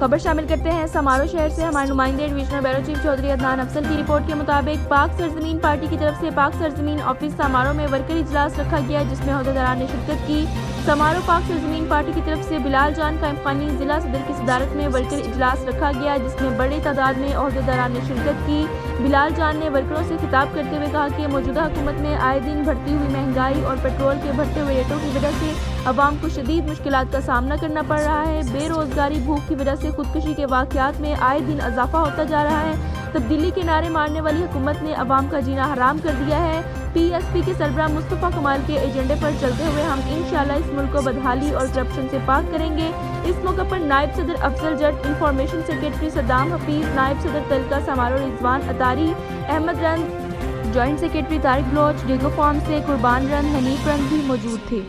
خبر شامل کرتے ہیں سمارو شہر سے۔ ہمارے نمائندے divisional bureau chief Chaudhry Adnan Afzal کی رپورٹ کے مطابق پاک سرزمین پارٹی کی طرف سے پاک سرزمین آفس سمارو میں ورکر اجلاس رکھا گیا، جس میں عہدیداران نے شرکت کی۔ سمارو پاک سرزمین پارٹی کی طرف سے بلال جان قائم خانی ضلع صدر کی صدارت میں ورکر اجلاس رکھا گیا، جس میں بڑی تعداد میں عہدیداران نے شرکت کی۔ بلال جان نے ورکروں سے خطاب کرتے ہوئے کہا کہ موجودہ حکومت میں آئے دن بڑھتی ہوئی مہنگائی اور پیٹرول کے بڑھتے ہوئے ریٹوں کی وجہ سے عوام کو شدید مشکلات کا سامنا کرنا پڑ رہا ہے۔ بے روزگاری، بھوک کی وجہ سے خودکشی کے واقعات میں آئے دن اضافہ ہوتا جا رہا ہے۔ تبدیلی کے نعرے مارنے والی حکومت نے عوام کا جینا حرام کر دیا ہے۔ پی ایس پی کے سربراہ مصطفیٰ کمال کے ایجنڈے پر چلتے ہوئے ہم انشاءاللہ اس ملک کو بدحالی اور کرپشن سے پاک کریں گے۔ اس موقع پر نائب صدر افضل جٹ، انفارمیشن سیکریٹری صدام حفیظ، نائب صدر تلکا سمارو Rizwan Atari, Ahmed Rind, joint secretary Tariq Baloch, Digo farm سے قربان رند، حنیف رند بھی موجود تھے۔